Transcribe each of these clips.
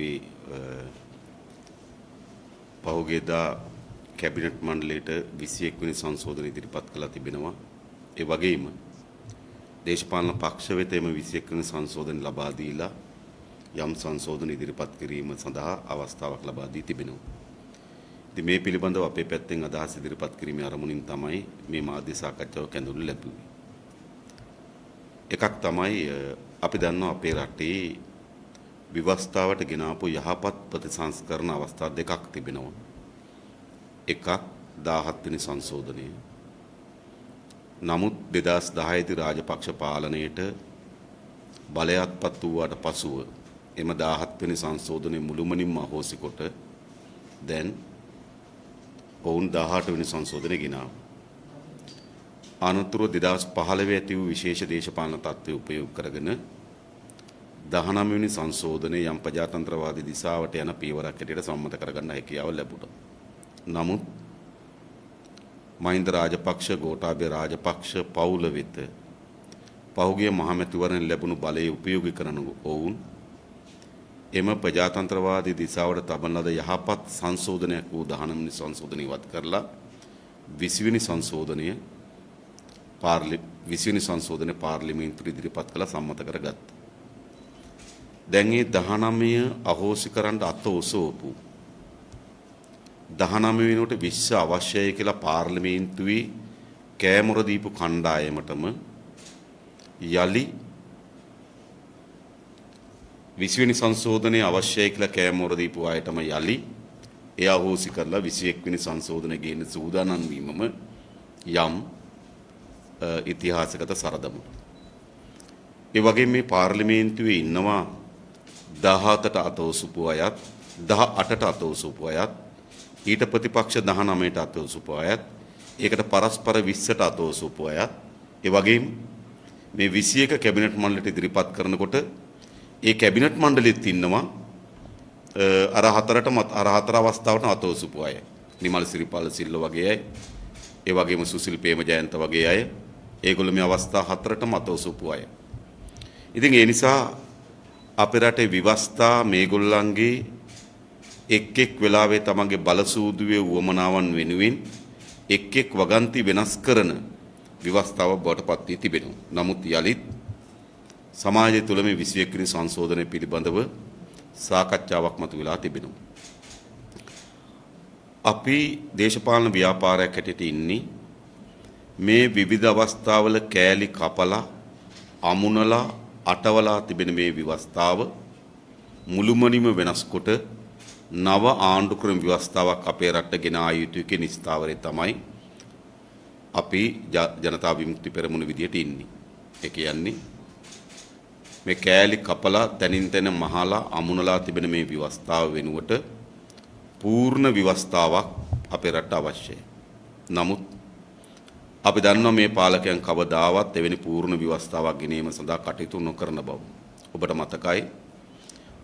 ලැබුවේ පහුගියදා කැබිනට් මණ්ඩලයට 21 වෙනි සංශෝධන ඉදිරිපත් කළා තිබෙනවා. ඒ වගේම දේශපාලන පක්ෂ වෙත එම 21 වෙනි සංශෝධන ලබා දීලා යම් සංශෝධන ඉදිරිපත් කිරීම සඳහා අවස්ථාවක් ලබා දී තිබෙනවා. ඉතින් මේ පිළිබඳව අපේ පැත්තෙන් අදහස් ඉදිරිපත් කිරීමේ අරමුණින් තමයි මේ මාධ්‍ය සාකච්ඡාව කැඳවුණු ලැබුවේ. එකක් තමයි අපි දන්නවා අපේ රටේ විවස්ථාවට ගෙන ආපු යහපත් ප්‍රතිසංස්කරණ අවස්ථා දෙකක් තිබෙනවා. එකක් 17 වෙනි සංශෝධනය. නමුත් 2010 දී රාජපක්ෂ පාලනයේට බලයත්පත් වූාට පසුව එම 17 වෙනි සංශෝධනයේ මුළුමනින්ම අහෝසි කොට දැන් ඔවුන් 18 වෙනි සංශෝධනය ගෙනාවා. අනතුරුව 2015 ඇති වූ විශේෂ දේශපාලන තත්ත්වය උපයෝග කරගෙන 19 වෙනි සංශෝධනයේ යම් ප්‍රජාතන්ත්‍රවාදී දිශාවට යන පියවරක් හැටියට සම්මත කරගන්න හැකියාව ලැබුණා. නමුත් මහින්ද රාජපක්ෂ ගෝඨාභය රාජපක්ෂ පවුල වෙත පහුගිය මහමැතිවරණ ලැබුණු බලය උපයෝගී කරන ඔවුන් එම ප්‍රජාතන්ත්‍රවාදී දිශාවට තබන ලද යහපත් සංශෝධනයක් වූ 19 වෙනි සංශෝධනය ඉවත් කරලා 20 වෙනි සංශෝධනය 20 වෙනි සංශෝධනය පාර්ලිමේන්තුවට ඉදිරිපත් කළ සම්මත කරගත්තා. දැන් මේ 19 අහෝසි කරන්න අත ඔසවපු 19 වෙනුවට 20 අවශ්‍යයි කියලා පාර්ලිමේන්තුවේ කෑමොර දීපු කණ්ඩායමටම යලි 20 වෙනි සංශෝධනයේ අවශ්‍යයි කියලා කෑමොර දීපු අයටම යලි එය අහෝසි කරලා 21 වෙනි සංශෝධනය ගේන්න සූදානම් වීමම යම් ඉතිහාසගත සරදමක්. ඒ වගේම මේ පාර්ලිමේන්තුවේ ඉන්නවා 17ට අත ඔසවපු අයත් 18ට අත ඔසවපු අයත් ඊට ප්‍රතිපක්ෂ 19ට අත ඔසවපු අයත් ඒකට පරස්පර 20ට අත ඔසවපු අයත් ඒ වගේම මේ 21 කැබිනට් මණ්ඩලයට ඉදිරිපත් කරනකොට ඒ කැබිනට් මණ්ඩලෙත් ඉන්නවා අර හතර අවස්ථාවට අත ඔසවපු අය. නිමල් සිරිපාල සිල්ල වගේ අය ඒ වගේම සුසිල් ප්‍රේමජයන්ත වගේ අය ඒගොල්ලෝ මේ අවස්ථා හතරටම අත ඔසවපු අය. ඉතින් ඒ නිසා අපේ රටේ විවස්ථා මේගොල්ලන්ගේ එක් වෙලාවේ තමන්ගේ බලසූදුවේ උවමනාවන් වෙනුවෙන් එක් වගන්ති වෙනස් කරන විවස්ථාවක් බවට පත් වී තිබෙනවා. නමුත් යලිත් සමාජය තුළ මේ 21 වෙනි සංශෝධනය පිළිබඳව සාකච්ඡාවක් මතුවලා තිබෙනවා. අපි දේශපාලන ව්‍යාපාරයක් හැටියට ඉන්නේ මේ විවිධ අවස්ථාවල කෑලි කපලා අමුණලා අටවලා තිබෙන මේ විවස්ථාව මුළුමනින්ම වෙනස් කොට නව ආණ්ඩුක්‍රම ව්‍යවස්ථාවක් අපේ රටට ගෙන ආ යුතුයි කියන ස්ථාවරය තමයි අපි ජනතා විමුක්ති පෙරමුණ විදියට ඉන්නේ. ඒ කියන්නේ මේ කෑලි කපලා තනින් තන මහලා අමුණලා තිබෙන මේ ව්‍යවස්ථාව වෙනුවට පූර්ණ ව්‍යවස්ථාවක් අපේ රටට අවශ්‍යයි. නමුත් අපි දන්නවා මේ පාලකයන් කවදාවත් එවැනි පූර්ණ ව්‍යවස්ථාවක් ගෙනීම සඳහා කටයුතු නොකරන බව. ඔබට මතකයි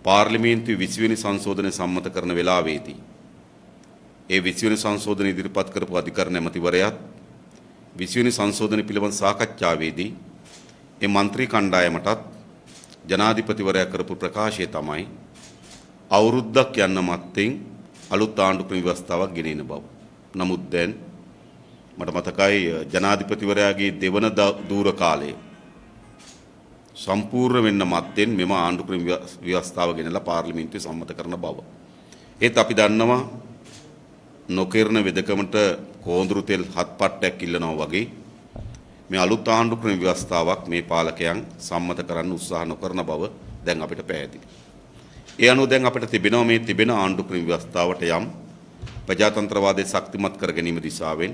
පාර්ලිමේන්තුවේ 20 වෙනි සංශෝධනය සම්මත කරන වෙලාවේදී ඒ 20 වෙනි සංශෝධනය ඉදිරිපත් කරපු අධිකරණ ඇමතිවරයාත් 20 වෙනි සංශෝධනය පිළිබඳ සාකච්ඡාවේදී ඒ മന്ത്രി කණ්ඩායමටත් ජනාධිපතිවරයා කරපු ප්‍රකාශය තමයි අවුරුද්දක් යන්න මත්තෙන් අලුත් ආණ්ඩුක්‍රම ව්‍යවස්ථාවක් ගෙනෙන බව. නමුත් දැන් මට මතකයි ජනාධිපතිවරයාගේ දෙවන දූර කාලයේ සම්පූර්ණ වෙන්න මත්තෙන් මෙම ආණ්ඩුක්‍රම ව්‍යවස්ථාව ගෙනලා පාර්ලිමේන්තුවේ සම්මත කරන බව. ඒත් අපි දන්නවා නොකරන වෙදකමට කෝඳුරු තෙල් හත් පට්ටයක් ඉල්ලනවා වගේ මේ අලුත් ආණ්ඩුක්‍රම ව්‍යවස්ථාවක් මේ පාලකයන් සම්මත කරන්න උත්සාහ නොකරන බව දැන් අපිට පැහැදිලි. ඒ අනුව දැන් අපිට තිබෙනවා මේ තිබෙන ආණ්ඩුක්‍රම ව්‍යවස්ථාවට යම් ප්‍රජාතන්ත්‍රවාදයේ ශක්තිමත් කර ගැනීම දිශාවෙන්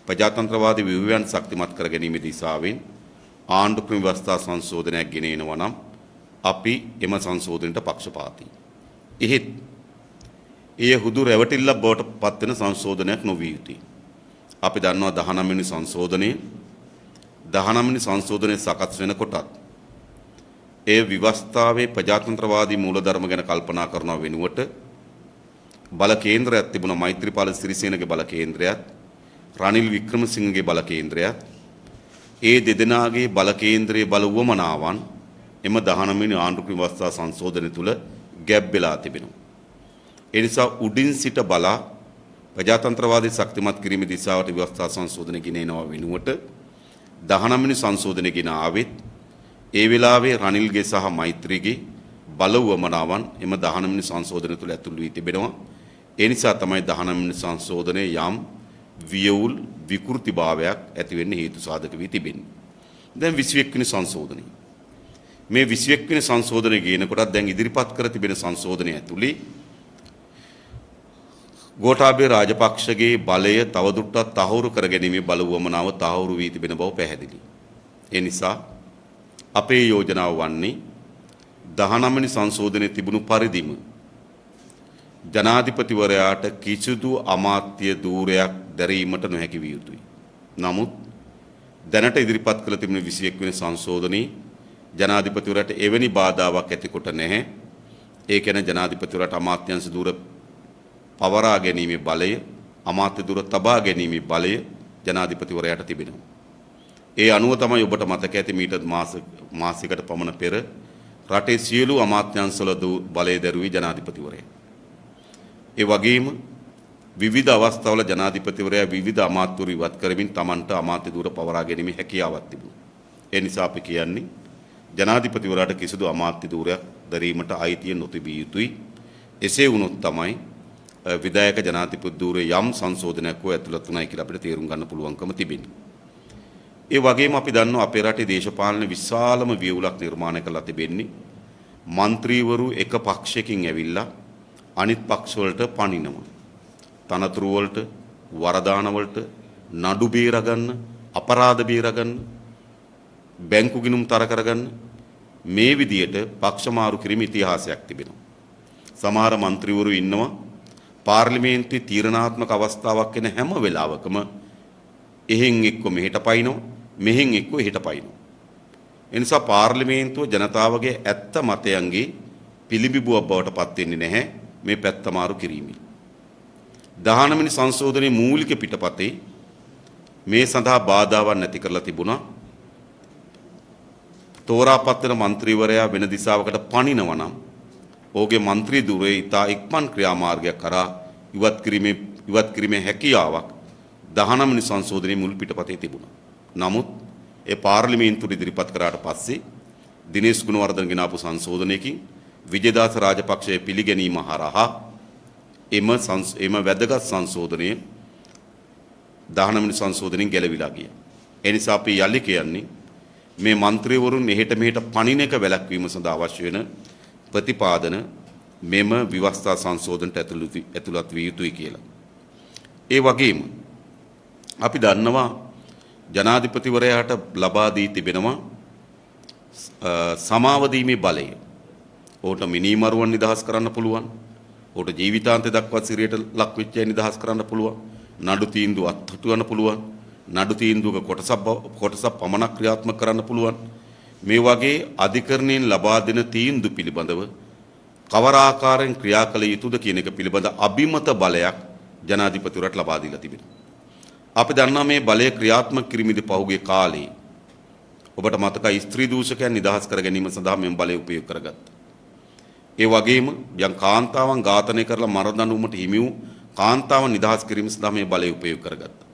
ප්‍රජාතන්ත්‍රවාදී ව්‍යුහයන් ශක්තිමත් කර ගැනීම දිශාවෙන් ආණ්ඩුක්‍රම ව්‍යවස්ථා සංශෝධනයක් ගෙන එනවා නම් අපි එම සංශෝධනයට පක්ෂපාතී. එහෙත් එය හුදු රැවටිල්ලක් බවට පත් වෙන සංශෝධනයක් නොවිය යුතුයි. අපි දන්නවා 19 වෙනි සංශෝධනයේ 19 වෙනි සංශෝධනයේ සකස් වෙනකොටත් ඒ ව්‍යවස්ථාවේ ප්‍රජාතන්ත්‍රවාදී මූලධර්ම ගැන කල්පනා කරන වෙනුවට බල කේන්ද්‍රයක් තිබුණා. මෛත්‍රීපාල සිරිසේනගේ බල කේන්ද්‍රයත් රනිල් වික්‍රමසිංහගේ බල කේන්ද්‍රයත් ඒ දෙදෙනාගේ බල කේන්ද්‍රයේ බල වමනාවන් එම 19 වෙනි ආණ්ඩුක්‍රම ව්‍යවස්ථා සංශෝධනය තුල ගැබ් වෙලා තිබෙනවා. ඒ නිසා උඩින් සිට බලා ප්‍රජාතන්ත්‍රවාදී ශක්තිමත් කිරීමේ දිශාවට ව්‍යවස්ථා සංශෝධනය ගෙනෙනවා වෙනුවට 19 වෙනි සංශෝධනය ගෙන ආවෙත් ඒ වෙලාවේ රනිල්ගේ සහ මෛත්‍රීගේ බලවමනාවන් එම 19 වෙනි සංශෝධනය තුළ ඇතුළු වී තිබෙනවා. ඒ නිසා තමයි 19 වෙනි සංශෝධනයේ යම් වියවුල් විකෘතිභාවයක් ඇති වෙන්න හේතු සාධක වී තිබෙන්නේ. දැන් 21 වෙනි සංශෝධනය. මේ 21 වෙනි සංශෝධනය ගේනකොටත් දැන් ඉදිරිපත් කර තිබෙන සංශෝධනය ඇතුළේ ගෝඨාභය රාජපක්ෂගේ බලය තවදුරටත් තහවුරු කර ගැනීමේ බලවමනාව තහවුරු වී තිබෙන බව පැහැදිලි. ඒ නිසා අපේ යෝජනාව වන්නේ 19 වෙනි සංශෝධනයේ තිබුණු පරිදිම ජනාධිපතිවරයාට කිසිදු අමාත්‍ය ධූරයක් දැරීමට නොහැකි විය යුතුයි. නමුත් දැනට ඉදිරිපත් කළ තිබෙන 21 වෙනි සංශෝධනයේ ජනාධිපතිවරයාට එවැනි බාධාවක් ඇතිකොට නැහැ. ඒ කියන්නේ ජනාධිපතිවරයාට අමාත්‍යංශ ධූර පවරා ගැනීමේ බලය, අමාත්‍ය ධූර තබා ගැනීමේ බලය ජනාධිපතිවරයාට තිබෙනවා. ඒ අනුව තමයි ඔබට මතක ඇති මීට මාසයකට පමණ පෙර රටේ සියලු අමාත්‍යංශවල බලය දැරුවේ ජනාධිපතිවරයා. ඒ වගේම විවිධ අවස්ථාවල ජනාධිපතිවරයා විවිධ අමාත්‍යවරු ඉවත් කරමින් Tamanට අමාත්‍ය ධූර පවරා ගැනීමේ හැකියාවක් තිබුණා. ඒ නිසා අපි කියන්නේ ජනාධිපතිවරයාට කිසිදු අමාත්‍ය ධූරයක් දැරීමට අයිතිය නොතිබිය යුතුයි. එසේ වුණොත් තමයි විධායක ජනාධිපති ධූරයේ යම් සංශෝධනයක් හෝ ඇතුළත් වුණයි කියලා අපිට තේරුම් ගන්න පුළුවන්කම තිබෙනවා. ඒ වගේම අපි දන්නවා අපේ රටේ දේශපාලන විශාලම වියවුලක් නිර්මාණය කරලා තිබෙන්නේ മന്ത്രിවරු එක පක්ෂයකින් ඇවිල්ලා අනිත් පක්ෂ වලට පනිනවා. තනතුරු වලට, වරදාන වලට, නඩු බේරගන්න, අපරාධ බේරගන්න, බැංකු ගිණුම් තර කරගන්න මේ විදියට පක්ෂ මාරු කිරීම ඉතිහාසයක් තිබෙනවා. සමහර മന്ത്രിවරු ඉන්නවා පාර්ලිමේන්තුවේ තීරණාත්මක අවස්ථාවක් එන හැම වෙලාවකම එහෙන් එක්ක මෙහෙට පයින්නවා, මෙහෙන් එක්ක එහෙට පයින්නවා. ඒ නිසා පාර්ලිමේන්තුව ජනතාවගේ ඇත්ත මතයන්ගේ පිළිඹුවක් බවට පත් වෙන්නේ නැහැ මේ පැත්ත මාරු කිරීමෙන්. 19 වෙනි සංශෝධනයේ මූලික පිටපතේ මේ සඳහා බාධාවක් නැති කරලා තිබුණා. තෝරාපත් වෙන മന്ത്രിවරයා වෙන දිශාවකට පනිනවා නම් ඔහුගේ മന്ത്രി ධුරේ ඉතා ඉක්මන් ක්‍රියාමාර්ගයක් කරා ඉවත් කිරීමේ හැකියාවක් 19 වෙනි සංශෝධනයේ මුල් පිටපතේ තිබුණා. නමුත් ඒ පාර්ලිමේන්තුවට ඉදිරිපත් කරාට පස්සේ දිනේෂ් ගුණවර්ධන ගෙනාපු සංශෝධනයකින් විජේදාස රාජපක්ෂයේ පිළිගැනීම හරහා එම වැදගත් සංශෝධනය 19 වෙනි සංශෝධනයෙන් ගැලවිලා ගියා. ඒ නිසා අපි යලි කියන්නේ මේ മന്ത്രിවරුන් එහෙට මෙහෙට පණින එක වැළැක්වීම සඳහා අවශ්‍ය වෙන ප්‍රතිපාදන මෙම විවස්ථා සංශෝධනට ඇතුළත් විය යුතුයි කියලා. ඒ වගේම අපි දන්නවා ජනාධිපතිවරයාට ලබා දී තිබෙනවා සමාව දීමේ බලය. ඔහුට මිනිමරුවන් නිදහස් කරන්න පුළුවන්. ඔහුට ජීවිතාන්තය දක්වා සිරියට ලක් වෙච්ච අය නිදහස් කරන්න පුළුවන්. නඩු තීන්දුව අත්හටු ගන්න පුළුවන්. නඩු තීන්දුවක කොටසක් පමණක් ක්‍රියාත්මක කරන්න පුළුවන්. මේ වගේ අධිකරණයෙන් ලබා දෙන තීන්දුව පිළිබඳව කවර ආකාරයෙන් ක්‍රියා කළ යුතුද කියන එක පිළිබඳ අභිමත බලයක් ජනාධිපතිවරයාට ලබා දීලා තිබෙනවා. අපි දන්නා මේ බලය ක්‍රියාත්මක කිරීමේදී පහුගිය කාලේ ඔබට මතකයි ස්ත්‍රී දූෂකයන් නිදහස් කර ගැනීම සඳහා මෙම බලය උපයෝග කරගත්තා. ඒ වගේම යම් කාන්තාවන් ඝාතනය කරලා මරණ දඬුවමට හිමි වූ කාන්තාවන් නිදහස් කිරීම සඳහා මේ බලය උපයෝග කරගත්තා.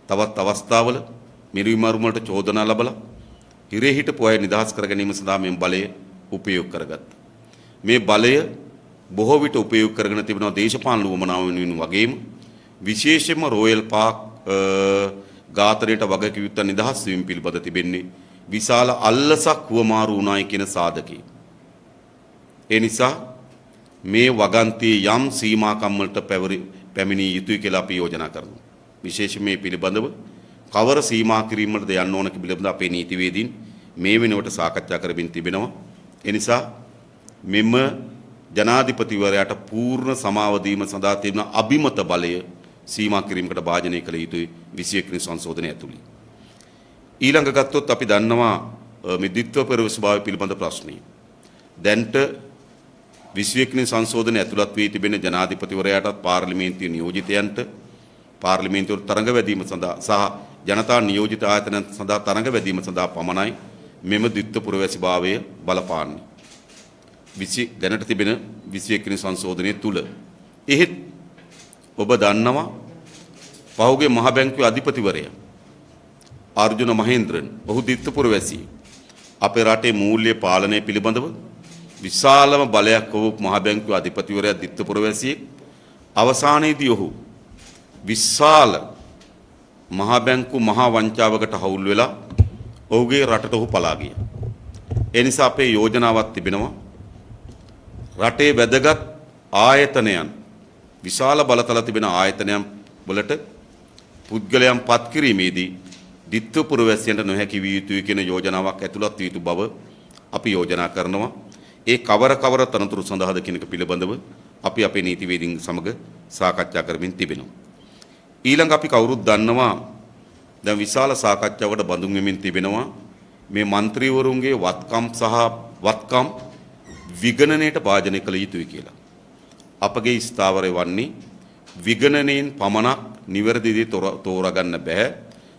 තවත් අවස්ථාවල මිරිමරුන් වලට චෝදනා ලබලා හිරේ හිටපු අය නිදහස් කර ගැනීම සඳහා මේ බලය උපයෝග කරගත්තා. මේ බලය බොහෝ විට උපයෝග කරගෙන තිබෙනවා දේශපාලන උවමනාව වෙනුවෙන් වගේම විශේෂයෙන්ම රොයල් පාක් ඝාතනයට වගකිවයුත්ත නිදහස් වීම පිළිබඳ තිබෙන්නේ විශාල අල්ලසක් වමාරු වුණායි කියන සාධකේ. ඒ නිසා මේ වගන්තියේ යම් සීමාකම් වලට පැමිණිය යුතුයි කියලා අපි යෝජනා කරනවා. විශේෂයෙන් මේ පිළිබඳව කවර සීමා කිරීමකටද යන්න ඕන පිළිබඳව අපේ නීතිවේදීන් මේ වෙනකොට සාකච්ඡා කරමින් තිබෙනවා. ඒ නිසා මෙම ජනාධිපතිවරයාට පූර්ණ සමාව දීම සඳහා තිබෙන අභිමත බලය සීමා කිරීමකට භාජනය කළ යුතුයි 21 වෙනි සංශෝධනය ඇතුළේ. ඊළඟ ගත්තොත් අපි දන්නවා මේ ද්විත්ව පෙරවස්භාවය පිළිබඳ ප්‍රශ්නය. දැන්ට 21 වෙනි සංශෝධනය ඇතුළත් වී තිබෙන ජනාධිපතිවරයාටත් පාර්ලිමේන්තුවේ නියෝජිතයන්ට පාර්ලිමේන්තුවට තරඟ වැදීම සඳහා සහ ජනතා නියෝජිත ආයතන සඳහා තරඟ වැදීම සඳහා පමණයි මෙම ද්විත්ව පුරවැසිභාවය බලපාන්නේ. දැනට තිබෙන 21 වෙනි සංශෝධනය තුල. එහෙත් ඔබ දන්නවා පහුගිය මහ බැංකුවේ අධිපතිවරයා අර්ජුන මහේන්ද්‍රන් ඔහු දිත්තපුර වැසියෙක්. අපේ රටේ මූල්‍ය පාලනය පිළිබඳව විශාලම බලයක් වූ මහ බැංකුවේ අධිපතිවරයා දිත්තපුර වැසියෙක්. අවසානයේදී ඔහු විශාල මහ බැංකු මහා වංචාවකට හවුල් වෙලා ඔහුගේ රටට ඔහු පලා ගියා. ඒ නිසා අපේ යෝජනාවක් තිබෙනවා රටේ වැදගත් ආයතනයන් විශාල බලතල තිබෙන ආයතනයන් වලට පුද්ගලයන් පත් කිරීමේදී දිත්තපුර වැසියන්ට නොහැකි විය යුතුයි කියන යෝජනාවක් ඇතුළත් වී යුතු බව අපි යෝජනා කරනවා. ඒ කවර තනතුරු සඳහාද කියන එක පිළිබඳව අපි අපේ නීතිවේදීන් සමග සාකච්ඡා කරමින් තිබෙනවා. ඊළඟ අපි කවුරුත් දන්නවා දැන් විශාල සාකච්ඡාවකට බඳුන් වෙමින් තිබෙනවා මේ മന്ത്രിවරුන්ගේ වත්කම් විගණනයට භාජනය කළ යුතුයි කියලා. අපගේ ස්ථාවරය වන්නේ විගණනයෙන් පමණක් නිවැරදිව තෝරා ගන්න බෑ.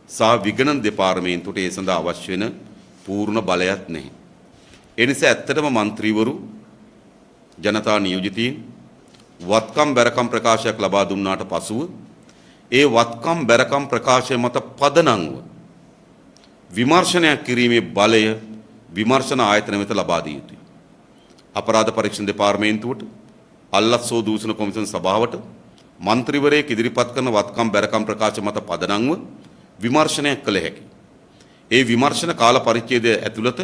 සා විගණන දෙපාර්තමේන්තුවට ඒ සඳහා අවශ්‍ය වෙන පූර්ණ බලයක් නැහැ. ඒ නිසා ඇත්තටම മന്ത്രിවරු ජනතා නියෝජිතයින් වත්කම් බැරකම් ප්‍රකාශයක් ලබා දුන්නාට පසුව ඒ වත්කම් බැරකම් ප්‍රකාශය මත පදනම්ව විමර්ශනයක් කිරීමේ බලය විමර්ශන ආයතන වෙත ලබා දිය යුතුයි. අපරාධ පරීක්ෂණ දෙපාර්තමේන්තුවට අල්ලස්සෝ දූෂණ කොමිෂන් සභාවට മന്ത്രിවරයෙක් ඉදිරිපත් කරන වත්කම් බැරකම් ප්‍රකාශ මත පදනම්ව විමර්ශනයක් කළ හැකියි. ඒ විමර්ශන කාල පරිච්ඡේදය ඇතුළත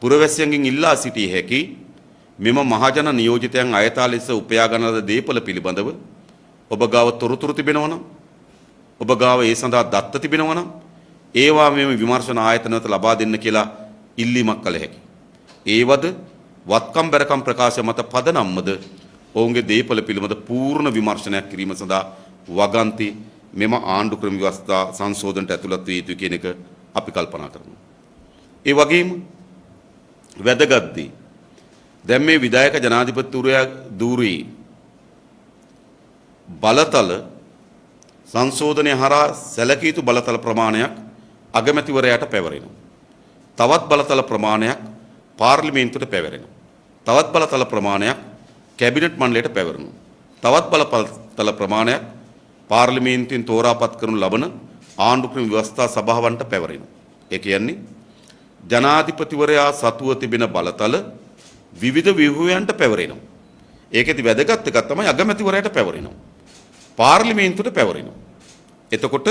පුරවැසියන්ගෙන් ඉල්ලා සිටිය හැකි මෙම මහජන නියෝජිතයන් අයථා ලෙස උපයා ගන්න ලද දේපල පිළිබඳව ඔබ ගාව තොරතුරු තිබෙනවා නම් ඔබ ගාව ඒ සඳහා දත්ත තිබෙනවා නම් ඒවා මෙම විමර්ශන ආයතන වෙත ලබා දෙන්න කියලා ඉල්ලීමක් කළ හැකියි. ඒවද වත්කම් බැරකම් ප්‍රකාශ මත පදනම්මද ඔවුන්ගේ දේපල පිළිබඳ පූර්ණ විමර්ශනයක් කිරීම සඳහා වගන්ති මෙම ආණ්ඩු ක්‍රම ව්‍යවස්ථා සංශෝධනට ඇතුළත් විය යුතුයි කියන එක අපි කල්පනා කරනවා. ඒ වගේම වැදගත් දේ දැන් මේ විධායක ජනාධිපතිවරයා දූරී බලතල සංශෝධනය හරහා සැලකිය යුතු බලතල ප්‍රමාණයක් අගමැතිවරයාට පැවරෙනවා. තවත් බලතල ප්‍රමාණයක් පාර්ලිමේන්තුවට පැවරෙනවා. තවත් බලතල ප්‍රමාණයක් කැබිනට් මණ්ඩලයට පැවරෙනවා. තවත් බලතල ප්‍රමාණයක් පාර්ලිමේන්තුවෙන් තෝරාපත් කරනු ලබන ආණ්ඩු ක්‍රම ව්‍යවස්ථා සභාවන්ට පැවරෙනවා. ඒ කියන්නේ ජනාධිපතිවරයා සතුව තිබෙන බලතල විවිධ ව්‍යුහයන්ට පැවරෙනවා. ඒකෙදි වැදගත් එකක් තමයි අගමැතිවරයාට පැවරෙනවා. පාර්ලිමේන්තුවට පැවරෙනවා. එතකොට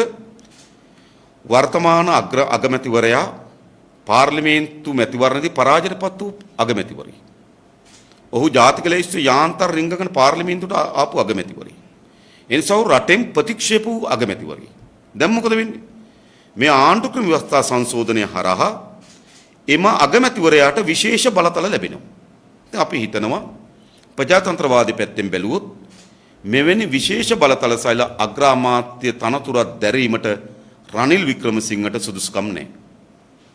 වර්තමාන අගමැතිවරයා පාර්ලිමේන්තු මැතිවරණදී පරාජයටපත් වූ අගමැතිවරයෙක්. ඔහු ජාතික ලේස්තු යාන්තම් රිංගගෙන පාර්ලිමේන්තුවට ආපු අගමැතිවරයෙක්. එනිසා රටෙන් ප්‍රතික්ෂේප වූ අගමැතිවරයෙක්. දැන් මොකද වෙන්නේ? මේ ආණ්ඩු ක්‍රම ව්‍යවස්ථා සංශෝධනය හරහා එම අගමැතිවරයාට විශේෂ බලතල ලැබෙනවා. දැන් අපි හිතනවා ප්‍රජාතන්ත්‍රවාදී පැත්තෙන් බැලුවොත් මෙවැනි විශේෂ බලතල සයිල අග්‍රාමාත්‍ය තනතුරක් දැරීමට රනිල් වික්‍රමසිංහට සුදුසුකම් නැහැ.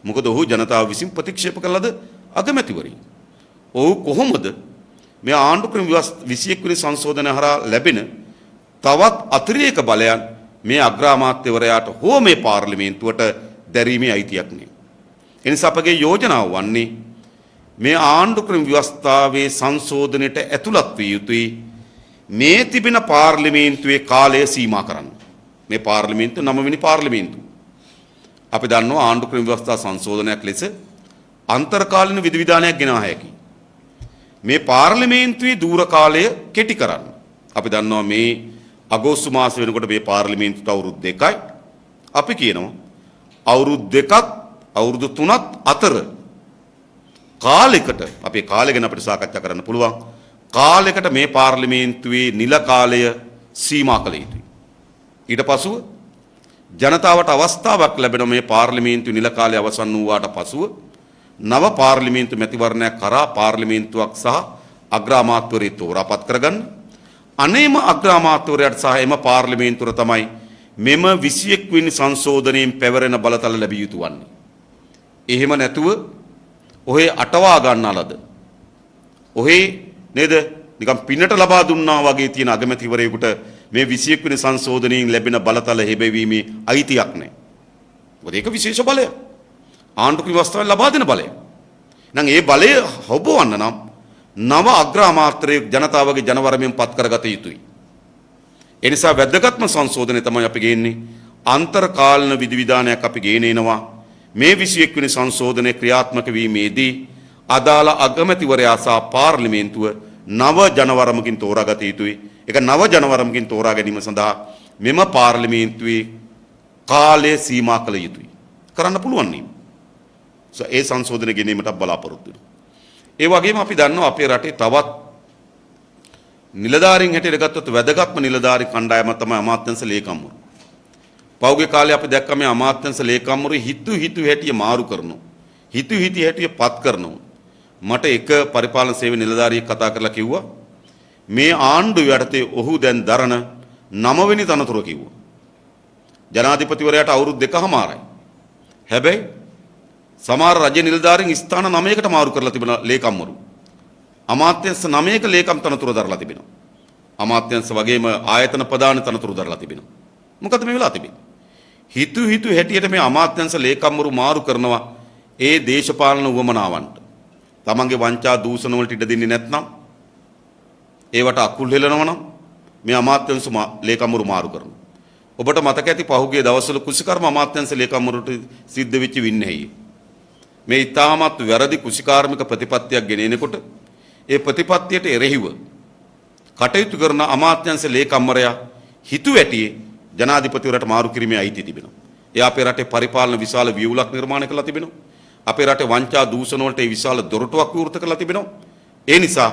මොකද ඔහු ජනතාව විසින් ප්‍රතික්ෂේප කළද අගමැතිවරයෙක්. ඔහු කොහොමද මේ ආණ්ඩු ක්‍රම 21 වෙනි සංශෝධනය හරහා ලැබෙන තවත් අතිරේක බලයන් මේ අග්‍රාමාත්‍යවරයාට හෝ මේ පාර්ලිමේන්තුවට දැරීමේ අයිතියක් නෑ. එනිසා අපගේ යෝජනාව වන්නේ මේ ආණ්ඩු ක්‍රම ව්‍යවස්ථාවේ සංශෝධනයට ඇතුළත් විය යුතුයි මේ තිබෙන පාර්ලිමේන්තුවේ කාලය සීමා කරන්න. මේ පාර්ලිමේන්තුව 9 වෙනි පාර්ලිමේන්තුව. අපි දන්නවා ආණ්ඩු ක්‍රම ව්‍යවස්ථා සංශෝධනයක් ලෙස අන්තර්කාලීන විධිවිධානයක් ගෙනවා හැකියි. මේ පාර්ලිමේන්තුවේ දූර කාලය කෙටි කරන්න. අපි දන්නවා මේ අගෝස්තු මාස වෙනකොට මේ පාර්ලිමේන්තුවට අවුරුදු 2යි. අපි කියනවා අවුරුදු 2ක් අවුරුදු 3ක් අතර කාලයකට අපේ කාලය ගැන අපිට සාකච්ඡා කරන්න පුළුවන්. කාලයකට මේ පාර්ලිමේන්තුවේ නිල කාලය සීමා කළ යුතුයි. ඊට පසුව ජනතාවට අවස්ථාවක් ලැබෙන මේ පාර්ලිමේන්තු නිල කාලය අවසන් වූාට පසුව නව පාර්ලිමේන්තු මැතිවරණයක් කරා පාර්ලිමේන්තුවක් සහ අග්‍රාමාත්‍යවරයෙක් තෝරාපත් කරගන්න. අනේම අග්‍රාමාත්‍යවරයාට සහ එම පාර්ලිමේන්තුව තමයි මෙම 21 වෙනි සංශෝධනයෙන් පැවරෙන බලතල ලැබිය යුතු වන්නේ. එහෙම නැතුව ඔහේ අටවා ගන්නාලද ඔහේ නේද නිකම් පින්නට ලබා දුන්නා වගේ තියෙන අගමැතිවරයෙකුට මේ 21 වෙනි සංශෝධනයෙන් ලැබෙන බලතල හැබැවීමේ අයිතියක් නැහැ. මොකද ඒක විශේෂ බලයක්. ආණ්ඩු ක්‍රම ව්‍යවස්ථාවෙන් ලබා දෙන බලය. නම් ඒ බලය හොබවන්න නම් නව අග්‍ර අමාත්‍යයෙක් ජනතාවගේ ජනවරමෙන් පත් කරගත යුතුයි. ඒ නිසා වැදගත්ම සංශෝධනය තමයි අපි ගේන්නේ අන්තර්කාලීන විධිවිධානයක් අපි ගේනේනවා. මේ 21 වෙනි සංශෝධනයේ ක්‍රියාත්මක වීමේදී අදාළ අගමැතිවරයා සහ පාර්ලිමේන්තුව නව ජනවරමකින් තෝරාගත යුතුයි. ඒක නව ජනවරමකින් තෝරා ගැනීම සඳහා මෙම පාර්ලිමේන්තුවේ කාලය සීමා කළ යුතුයි. කරන්න පුළුවන් නේ. ඒ සංශෝධන ගෙනීමට බලාපොරොත්තු වෙනවා. ඒ වගේම අපි දන්නවා අපේ රටේ තවත් නිලධාරීන් හැටියට ගත්තොත් වැදගත්ම නිලධාරී කණ්ඩායම තමයි අමාත්‍යංශ ලේකම්වරු. පෞගේ කාලේ අපි දැක්ක මේ අමාත්‍යංශ ලේකම්වරු හිතු හැටිය මාරු කරනවා. හිතු හැටිය පත් කරනවා. මට එක පරිපාලන සේවය නිලධාරියෙක් කතා කරලා කිව්වා මේ ආණ්ඩුව යටතේ ඔහු දැන් දරන 9 වෙනි තනතුර කිව්වා. ජනාධිපතිවරයාට අවුරුදු 2කමාරයි. හැබැයි සමහර රජ නිලධාරීන් ස්ථාන 9කට මාරු කරලා තිබෙනවා ලේකම්වරු. අමාත්‍යංශ 9ක ලේකම් තනතුර දරලා තිබෙනවා. අමාත්‍යංශ වගේම ආයතන ප්‍රධාන තනතුරු දරලා තිබෙනවා. මොකද මේ වෙලා තිබෙන්නේ? හිතු හැටියට මේ අමාත්‍යංශ ලේකම්වරු මාරු කරනවා ඒ දේශපාලන උවමනාවන්ට. තමන්ගේ වංචා දූෂණ වලට ඉඩ දෙන්නේ නැත්නම් ඒවට අකුල් හෙලනවා නම් මේ අමාත්‍යංශ ලේකම්වරු මාරු කරනවා. ඔබට මතක ඇති පහුගිය දවස්වල කුසිකර්ම අමාත්‍යංශ ලේකම්වරුට සිද්ධ වෙච්ච වින්නැහිය. මේ ඊටමත් වැරදි කුසිකාර්මික ප්‍රතිපත්තියක් ගෙනෙනකොට ඒ ප්‍රතිපත්තියට එරෙහිව කටයුතු කරන අමාත්‍යංශ ලේකම්වරයා හිතු ඇටියේ ජනාධිපතිවරට මාරු කිරීමේ අයිතිය තිබෙනවා. ඒ අපේ රටේ පරිපාලන විශාල වියුලක් නිර්මාණය කරලා තිබෙනවා. අපේ රටේ වංචා දූෂණ වලට ඒ විශාල දොරටුවක් විවෘත කරලා තිබෙනවා. ඒ නිසා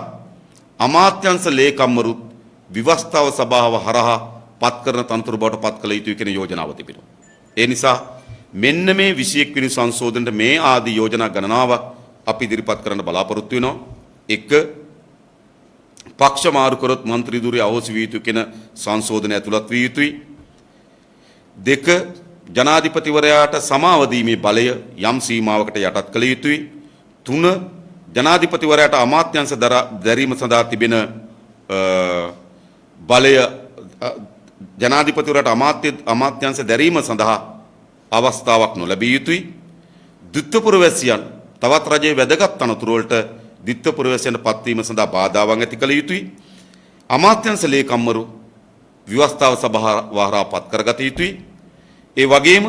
අමාත්‍යංශ ලේකම්වරු විවස්ථාව සභාව හරහා පත් කරන තනතුරු බවට පත් කළ යුතුයි කියන යෝජනාව තිබෙනවා. ඒ නිසා මෙන්න මේ 21 වෙනි සංශෝධනයේ මේ ආදී යෝජනා ගණනාවක් අපි ඉදිරිපත් කරන්න බලාපොරොත්තු වෙනවා. එක පක්ෂ මාරු කරොත් മന്ത്രി ධුරය අවශ්‍ය විය යුතු කියන සංශෝධනය ඇතුළත් විය යුතුයි. දෙක ජනාධිපතිවරයාට සමාව දීමේ බලය යම් සීමාවකට යටත් කළ යුතුයි. තුන ජනාධිපතිවරයාට අමාත්‍යංශ දැරීම සඳහා තිබෙන බලය ජනාධිපතිවරයාට අමාත්‍යංශ දැරීම සඳහා අවස්ථාවක් නොලැබිය යුතුයි. ද්විත්ව පුරවැසියන් තවත් රජයේ වැදගත් තනතුරු වලට ද්විත්ව පුරවැසියන්ට පත්වීම සඳහා බාධාවන් ඇති කළ යුතුයි. අමාත්‍යංශ ලේකම්වරු විවස්ථාව සභාව හරහා පත් කරගත යුතුයි. ඒ වගේම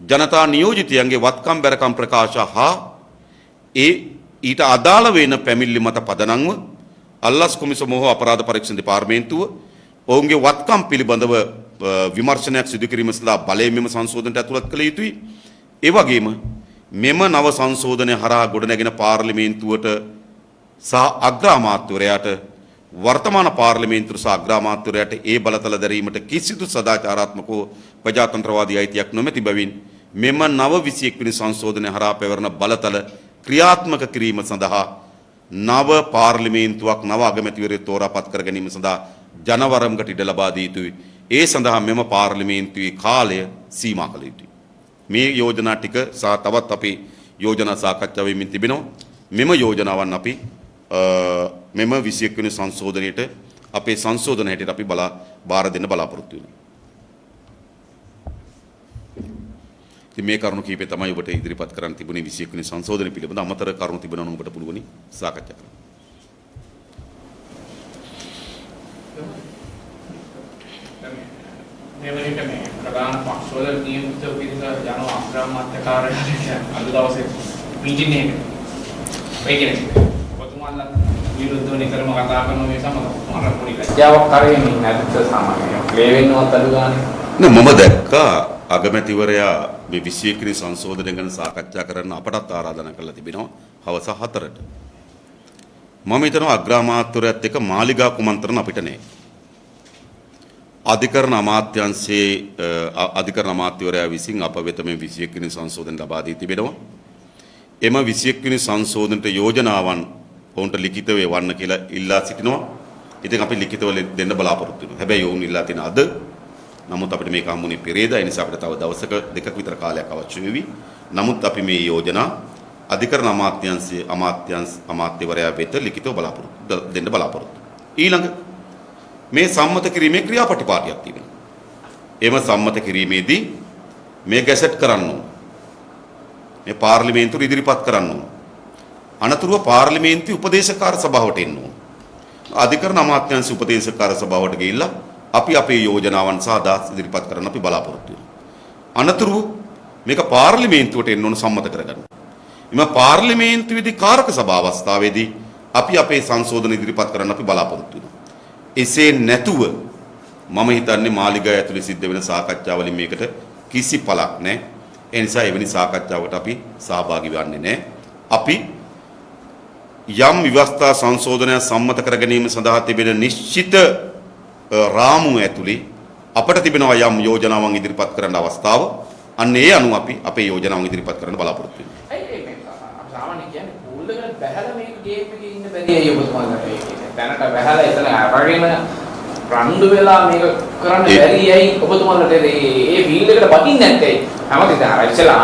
ජනතා නියෝජිතයන්ගේ වත්කම් බැරකම් ප්‍රකාශ හා ඊට අදාළ වෙන පැමිණිලි මත පදනම්ව අල්ලස් කොමිසම හෝ අපරාධ පරීක්ෂණ දෙපාර්තමේන්තුව ඔවුන්ගේ වත්කම් පිළිබඳව විමර්ශනයක් සිදු කිරීම සඳහා බලය මෙම සංශෝධනයට ඇතුළත් කළ යුතුයි. ඒ වගේම මෙම නව සංශෝධනය හරහා ගොඩනැගෙන පාර්ලිමේන්තුවට සහ අග්‍ර අමාත්‍යවරයාට වර්තමාන පාර්ලිමේන්තුව සහ අග්‍ර අමාත්‍යවරයාට ඒ බලතල දැරීමට කිසිදු සදාචාරාත්මක ප්‍රජාතන්ත්‍රවාදී අයිතියක් නොමැති බැවින් මෙම නව 21 වෙනි සංශෝධනය හරහා පැවරෙන බලතල ක්‍රියාත්මක කිරීම සඳහා නව පාර්ලිමේන්තුවක් නව අගමැතිවරයෙක් තෝරාපත් කර ගැනීම සඳහා ජනවරමකට ඉඩ ලබා දී යුතුයි. ඒ සඳහා මෙම පාර්ලිමේන්තුවේ කාලය සීමා කළ යුතුයි. මේ යෝජනා ටික සහ තවත් අපි යෝජනා සාකච්ඡා වෙමින් තිබෙනවා. මෙම යෝජනාවන් අපි මෙම 21 වෙනි සංශෝධනයේට අපේ සංශෝධන හැටියට අපි බාර දෙන්න බලාපොරොත්තු වෙනවා. ඉතින් මේ කරුණු කීපේ තමයි ඔබට ඉදිරිපත් කරන්න තිබුණේ 21 වෙනි සංශෝධනය පිළිබඳ අමතර කරුණු තිබෙනවා නම් ඔබට පුළුවනි සාකච්ඡා කරන්න. මෙවැනිට මේ ප්‍රධාන පක්ෂවල නියමිත පිරිස යන අග්‍රාමාත්‍යකාරයාට අද දවසේ මීටින් එකක වෙයි කියන්නේ කොතුමල්ලා විරුද්ධව නිතරම කතා කරන මේ සමග මම පොඩි ලැජ්ජාවක් කරගෙන නැද්ද සාමාන්‍යයෙන් ක්ලේ වෙන්නවත් අඩු ගානේ නෑ මම දැක්කා අගමැතිවරයා මේ 21 වෙනි සංශෝධනය ගැන සාකච්ඡා කරන්න අපටත් ආරාධනා කරලා තිබෙනවා හවස 4ට. මම හිතනවා අග්‍රාමාත්‍යවරයාත් එක්ක මාලිගා කුමන්ත්‍රණ අපිට නෑ. අධිකරණ අමාත්‍යාංශයේ අධිකරණ අමාත්‍යවරයා විසින් අප වෙත මේ 21 වෙනි සංශෝධන ලබා දී තිබෙනවා. එම 21 වෙනි සංශෝධනට යෝජනාවන් ඔවුන්ට ලිඛිතව එවන්න කියලා ඉල්ලා සිටිනවා. ඉතින් අපි ලිඛිතව දෙන්න බලාපොරොත්තු වෙනවා. හැබැයි ඔවුන් ඉල්ලා තියෙන අද නමුත් අපිට මේක හම්බුනේ පෙරේදා. ඒ නිසා අපිට තව දවසක දෙකක විතර කාලයක් අවශ්‍ය වෙවි. නමුත් අපි මේ යෝජනා අධිකරණ අමාත්‍යාංශයේ අමාත්‍යවරයා වෙත ලිඛිතව බලාපොරොත්තු දෙන්න බලාපොරොත්තු. ඊළඟ මේ සම්මත කිරීමේ ක්‍රියාපටිපාටියක් තිබෙනවා. එම සම්මත කිරීමේදී මේ ගැසට් කරන්න ඕන. මේ පාර්ලිමේන්තුව ඉදිරිපත් කරන්න ඕන. අනතුරුව පාර්ලිමේන්තුවේ උපදේශකාර සභාවට එන්න ඕන. අධිකරණ අමාත්‍යාංශ උපදේශකාර සභාවට ගිහිල්ලා අපි අපේ යෝජනාවන් සහ අදහස් ඉදිරිපත් කරන්න අපි බලාපොරොත්තු වෙනවා. අනතුරුව මේක පාර්ලිමේන්තුවට එන්න ඕන සම්මත කරගන්න. එම පාර්ලිමේන්තුවේදී කාරක සභාව අවස්ථාවේදී අපි අපේ සංශෝධන ඉදිරිපත් කරන්න අපි බලාපොරොත්තු වෙනවා. එසේ නැතුව මම හිතන්නේ මාලිගාව ඇතුලේ සිද්ධ වෙන සාකච්ඡාවලින් මේකට කිසි පළක් නැහැ. ඒ නිසා එවැනි සාකච්ඡාවකට අපි සහභාගී වෙන්නේ නැහැ. අපි යම් ව්‍යවස්ථා සංශෝධනයක් සම්මත කර ගැනීම සඳහා තිබෙන නිශ්චිත රාමුව ඇතුලේ අපට තිබෙනවා යම් යෝජනාවන් ඉදිරිපත් කරන්න අවස්ථාව. අන්න ඒ අනුව අපි අපේ යෝජනාවන් ඉදිරිපත් කරන්න බලාපොරොත්තු වෙනවා. ඇයි මේ සාමාන්‍ය කියන්නේ පූල් එකට බහැලා මේක ගේම් එකේ ඉන්න බැරි අය ඔබතුමාලට ඒක දැනට බහැලා එතන අරගෙන රණ්ඩු වෙලා මේක කරන්න බැරි අය ඔබතුමාලට ඒ ෆීල්ඩ් එකට බකින්නේ නැත්තේ හැමතිස්සෙම අර ඉස්සෙල්ලා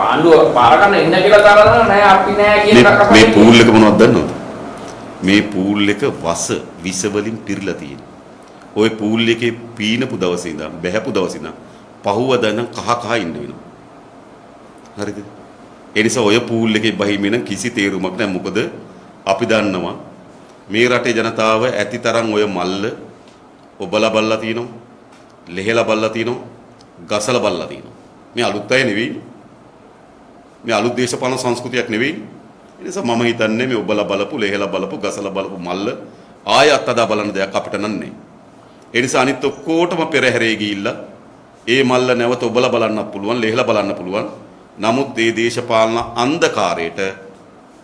ආණ්ඩුව පාර ගන්න ඉන්න කියලා තරන නෑ අපි නෑ කියන එකක් අපිට මේ පූල් එක මොනවද දන්නවද? මේ පූල් එක විස වලින් පිරලා තියෙනවා. ওই පූල් එකේ පීනපු දවසේ ඉඳන් බැහැපු දවසේ ඉඳන් පහුවදා ඉඳන් කහ ඉන්න වෙනවා. හරිද? ඒ නිසා ඔය පූල් එකේ බහිමින කිසි තේරුමක් නැහැ. මොකද අපි දන්නවා මේ රටේ ජනතාව ඇති තරම් ඔය මල්ල ඔබලා බල්ලා තිනවා, ලෙහෙලා බල්ලා තිනවා, ගසලා බල්ලා තිනවා. මේ අලුත් අය නෙවෙයි. මේ අලුත් දේශපාලන සංස්කෘතියක් නෙවෙයි. ඒ නිසා මම හිතන්නේ මේ ඔබලා බලපු, ලෙහෙලා බලපු, ගසලා බලපු මල්ල ආයත් අදා බලන දෙයක් අපිට නන්නේ. ඒ නිසා අනිත් ඔක්කොටම පෙරහැරේ ගිහිල්ලා ඒ මල්ල නැවත ඔබලා බලන්නත් පුළුවන්, ලෙහෙලා බලන්න පුළුවන්. නමුත් මේ දේශපාලන අන්ධකාරයට,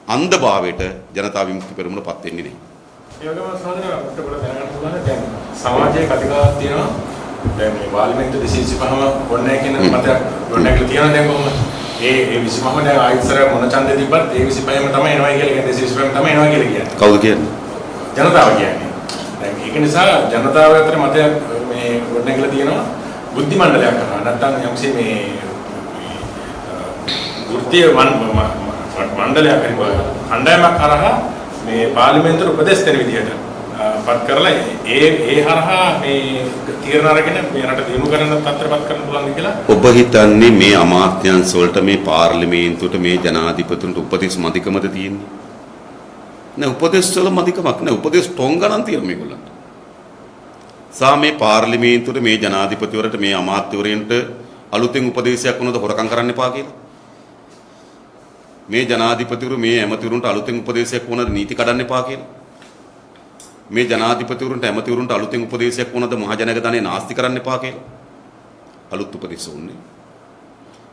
අන්ධභාවයට ජනතා විමුක්ති පෙරමුණපත් වෙන්නේ නැහැ. ඒ වගේම සාධන අපිට පොඩ්ඩක් දැනගන්න පුළුවන් දැන් සමාජයේ කතිකාවක් තියෙනවා. දැන් මේ පාර්ලිමේන්තු 225ම ඕනේ කියන මතයක් ගොඩනැගිලා තියෙනවා දැන් කොහොමද? ඒ 25ම දැන් ආයිසර මොන ඡන්දෙ තිබ්බත් ඒ 25ම තමයි එනවා කියලා කියන්නේ 225ම තමයි එනවා කියලා කියන්නේ. කවුද කියන්නේ? ජනතාව කියන්නේ. දැන් ඒක නිසා ජනතාව අතර මතයක් මේ ගොඩනැගිලා තියෙනවා. බුද්ධි මණ්ඩලයක් කරනවා. නැත්නම් යම්සේ මේ වෘත්තීය මණ්ඩලයක් කරනවා. කණ්ඩායමක් කරහා මේ පාර්ලිමේන්තුවේ උපදෙස් දෙන විදිහට පත් කරලා ඒ හරහා මේ තීරණ අරගෙන මේ රට දිනු කරන තත්ත්වයකට කරන්න පුළුවන් කියලා ඔබ හිතන්නේ මේ අමාත්‍යංශ වලට මේ පාර්ලිමේන්තුවට මේ ජනාධිපතිතුන්ට උපදෙස් මදිකමද තියෙන්නේ? නෑ උපදෙස් වල මදිකමක් නෑ. උපදෙස් ටොංගණන් තියෙන මේගොල්ලන්ට. මේ පාර්ලිමේන්තුවට මේ ජනාධිපතිවරට මේ අමාත්‍යවරයන්ට අලුතෙන් උපදේශයක් වුණොත් හොරකම් කරන්න එපා කියලා. මේ ජනාධිපතිවරු මේ ඇමතිවරුන්ට අලුතෙන් උපදේශයක් වුණාද නීති කඩන්න එපා කියලා. මේ ජනාධිපතිවරුන්ට ඇමතිවරුන්ට අලුතෙන් උපදේශයක් වුණාද මහජනක ධනෙ නාස්ති කරන්න එපා කියලා. අලුත් උපදේශ උන්නේ.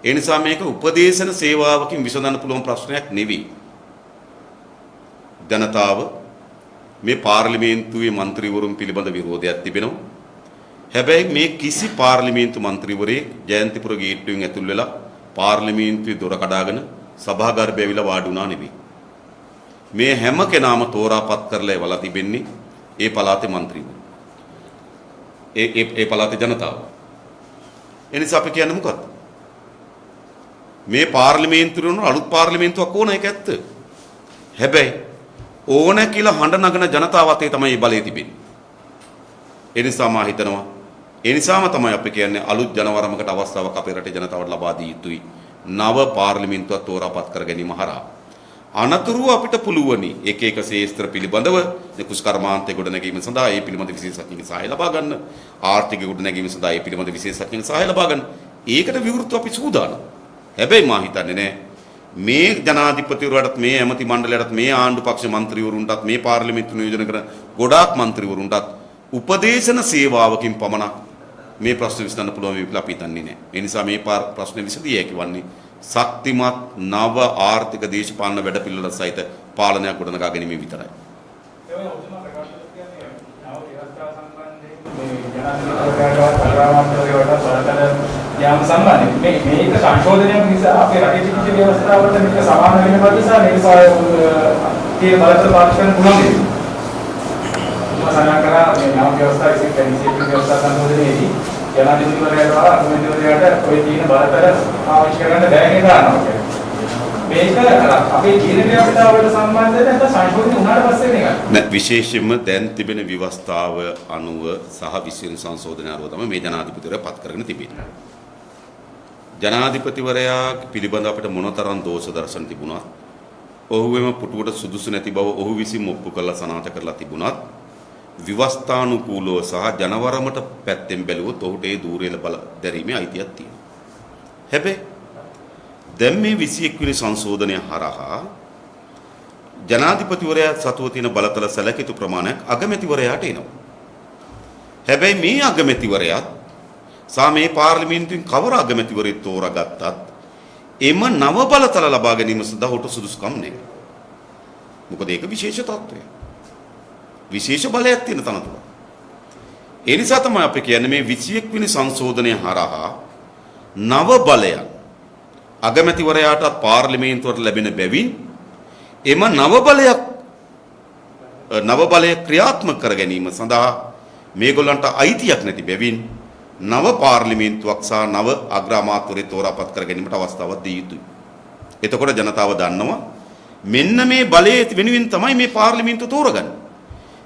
ඒ නිසා මේක උපදේශන සේවාවකින් විසඳන්න පුළුවන් ප්‍රශ්නයක් නෙවෙයි. ජනතාව මේ පාර්ලිමේන්තුවේ മന്ത്രിවරුන් පිළිබඳ විරෝධයක් තිබෙනවා. හැබැයි මේ කිසි පාර්ලිමේන්තු മന്ത്രിවරේ ජයන්තිපුර ගේට්ටුවෙන් ඇතුල් වෙලා පාර්ලිමේන්තුවේ දොර කඩාගෙන සභාගර්භය ඇවිල්ලා වාඩි වුණා නෙවෙයි. මේ හැම කෙනාම තෝරාපත් කරලා එවලා තිබෙන්නේ ඒ පළාතේ മന്ത്രിවරු. ඒ පළාතේ ජනතාව. ඒ නිසා අපි කියන්නේ මොකක්ද? මේ පාර්ලිමේන්තුවේ උන අලුත් පාර්ලිමේන්තුවක් ඕන ඒක ඇත්ත. හැබැයි ඕන කියලා හඬ නගන ජනතාව අතේ තමයි මේ බලය තිබෙන්නේ. ඒ නිසා මා හිතනවා ඒ නිසාම තමයි අපි කියන්නේ අලුත් ජනවරමකට අවස්ථාවක් අපේ රටේ ජනතාවට ලබා දී යුතුයි. නව පාර්ලිමේන්තුවක් තෝරාපත් කර ගැනීම හරහා අනතුරුව අපිට පුළුවනි එක එක ශේෂ්ත්‍ර පිළිබඳව කුස්කර්මාන්තය ගොඩනැගීම සඳහා ඒ පිළිබඳ විශේෂඥ සහාය ලබා ගන්න, ආර්ථික ගොඩනැගීම සඳහා ඒ පිළිබඳ විශේෂඥ සහාය ලබා ගන්න. ඒකට විවෘතව අපි සූදානම්. හැබැයි මා හිතන්නේ නෑ මේ ජනාධිපතිවරුන්ටත් මේ ඇමති මණ්ඩලයටත් මේ ආණ්ඩු පක්ෂ മന്ത്രിවරුන්ටත් මේ පාර්ලිමේන්තු නියෝජන කරන ගොඩාක් മന്ത്രിවරුන්ටත් උපදේශන සේවාවකින් පමණක් මේ ප්‍රශ්න විසඳන්න පුළුවන් වෙයි කියලා අපි හිතන්නේ නැහැ. ඒ නිසා මේ ප්‍රශ්න විසඳිය හැකි වන්නේ ශක්තිමත් නව ආර්ථික දේශපාලන වැඩපිළිවෙළ සහිත පාලනයක් ගොඩනගා ගැනීම විතරයි. යාම සම්බන්ධයෙන් මේක සංශෝධනයක් නිසා අපේ රටේ තිබිච්ච ව්‍යවස්ථාවට මේක සමාන වෙන බව නිසා මේක තියෙන බලතල පාවිච්චි කරන්න පුළුවන් දෙයක්. සනාකරා මේ නාම ව්‍යවස්ථාව විසින් පැනිසිපි ව්‍යවස්ථා සංශෝධනයේදී ජනාධිපතිවරයාට අගමැතිවරයාට ඔය තියෙන බලතල පාවිච්චි කරන්න බැහැ කියන කාරණාව. මේක අපේ ජීවන ව්‍යවස්ථාවට සම්බන්ධ නැත්නම් සංශෝධනය වුණාට පස්සේ මේක නෑ විශේෂයෙන්ම දැන් තිබෙන ව්‍යවස්ථාව අනුව සහ විශ්ව සංශෝධන අනුව තමයි මේ ජනාධිපතිවරයා පත් කරගෙන තිබෙන්නේ. ජනාධිපතිවරයා පිළිබඳ අපිට මොනතරම් දෝෂ දර්ශන තිබුණා ඔහුවෙම පුටුවට සුදුසු නැති බව ඔහු විසින් ඔප්පු කරලා සනාථ කරලා තිබුණත් විවස්ථානුකූලව සහ ජනවරමට පැත්තෙන් බැලුවොත් ඔහුට ඒ දූරේල බල දැරීමේ අයිතියක් තියෙනවා. හැබැයි දැන් මේ 21 වෙනි සංශෝධනය හරහා ජනාධිපතිවරයා සතුව තියෙන බලතල සැලකිතු ප්‍රමාණයක් අගමැතිවරයාට එනවා. හැබැයි මේ අගමැතිවරයාත් සා මේ පාර්ලිමේන්තුවෙන් කවර අගමැතිවරයෙක් තෝරාගත්තත් එම නව බලතල ලබා ගැනීම සඳහා ඔහුට සුදුසුකම් නැහැ. මොකද ඒක විශේෂ තත්ත්වයක්. විශේෂ බලයක් තියෙන තනතුරක්. ඒ නිසා තමයි අපි කියන්නේ මේ 21 වෙනි සංශෝධනය හරහා නව බලයන් අගමැතිවරයාට පාර්ලිමේන්තුවට ලැබෙන බැවින් එම නව බලය ක්‍රියාත්මක කර ගැනීම සඳහා මේගොල්ලන්ට අයිතියක් නැති බැවින් නව පාර්ලිමේන්තුවක් සහ නව අග්‍රාමාත්‍යවරයෙක් තෝරාපත් කර ගැනීමට අවස්ථාවක් දී යුතුයි. එතකොට ජනතාව දන්නවා මෙන්න මේ බලයේ වෙනුවෙන් තමයි මේ පාර්ලිමේන්තුව තෝරගන්නේ.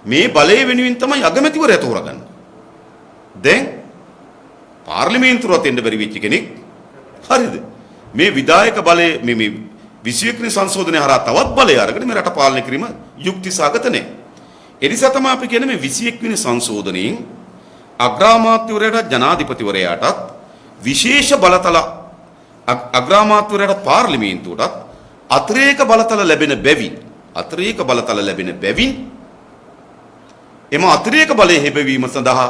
මේ බලයේ වෙනුවෙන් තමයි අගමැතිවරයා තෝරගන්නේ. දැන් පාර්ලිමේන්තුවට එන්න බැරි වෙච්ච කෙනෙක් හරිද? මේ විධායක බලයේ මේ 21 වෙනි සංශෝධනය හරහා තවත් බලය අරගෙන මේ රට පාලනය කිරීම යුක්තිසහගත නැහැ. ඒ නිසා තමයි අපි කියන්නේ මේ 21 වෙනි සංශෝධනයෙන් අග්‍රාමාත්‍යවරයාට ජනාධිපතිවරයාටත් විශේෂ බලතල අග්‍රාමාත්‍යවරයාට පාර්ලිමේන්තුවටත් අතිරේක බලතල ලැබෙන බැවින් එම අතිරේක බලය හැබැවීම සඳහා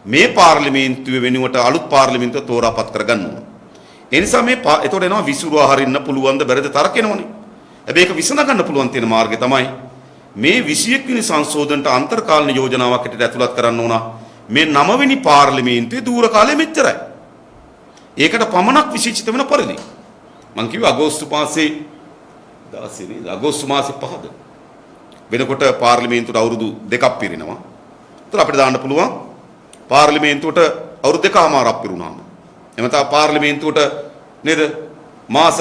මේ පාර්ලිමේන්තුව වෙනුවට අලුත් පාර්ලිමේන්තුව තෝරාපත් කරගන්න ඕන. ඒ නිසා මේ එතකොට එනවා විසුරුවා හරින්න පුළුවන්ද බැරිද තරකෙනවනේ. හැබැයි ඒක විසඳ ගන්න පුළුවන් තියෙන මාර්ගය තමයි මේ 21 වෙනි සංශෝධනට අන්තර්කාලීන යෝජනාවක් හැටියට ඇතුළත් කරන්න ඕන. මේ 9 වෙනි පාර්ලිමේන්තුවේ දූර කාලය මෙච්චරයි. ඒකට පමණක් විශේෂිත වෙන පරිදි මම කිව්වා අගෝස්තු මාසේ 16 අගෝස්තු මාසේ 5ද වෙනකොට පාර්ලිමේන්තුවට අවුරුදු 2ක් පිරෙනවා. ඒතර අපිට දාන්න පුළුවන් පාර්ලිමේන්තුවට අවුරුදු 2කමාරක් පිරුණාම. එමෙ තා පාර්ලිමේන්තුවට නේද මාස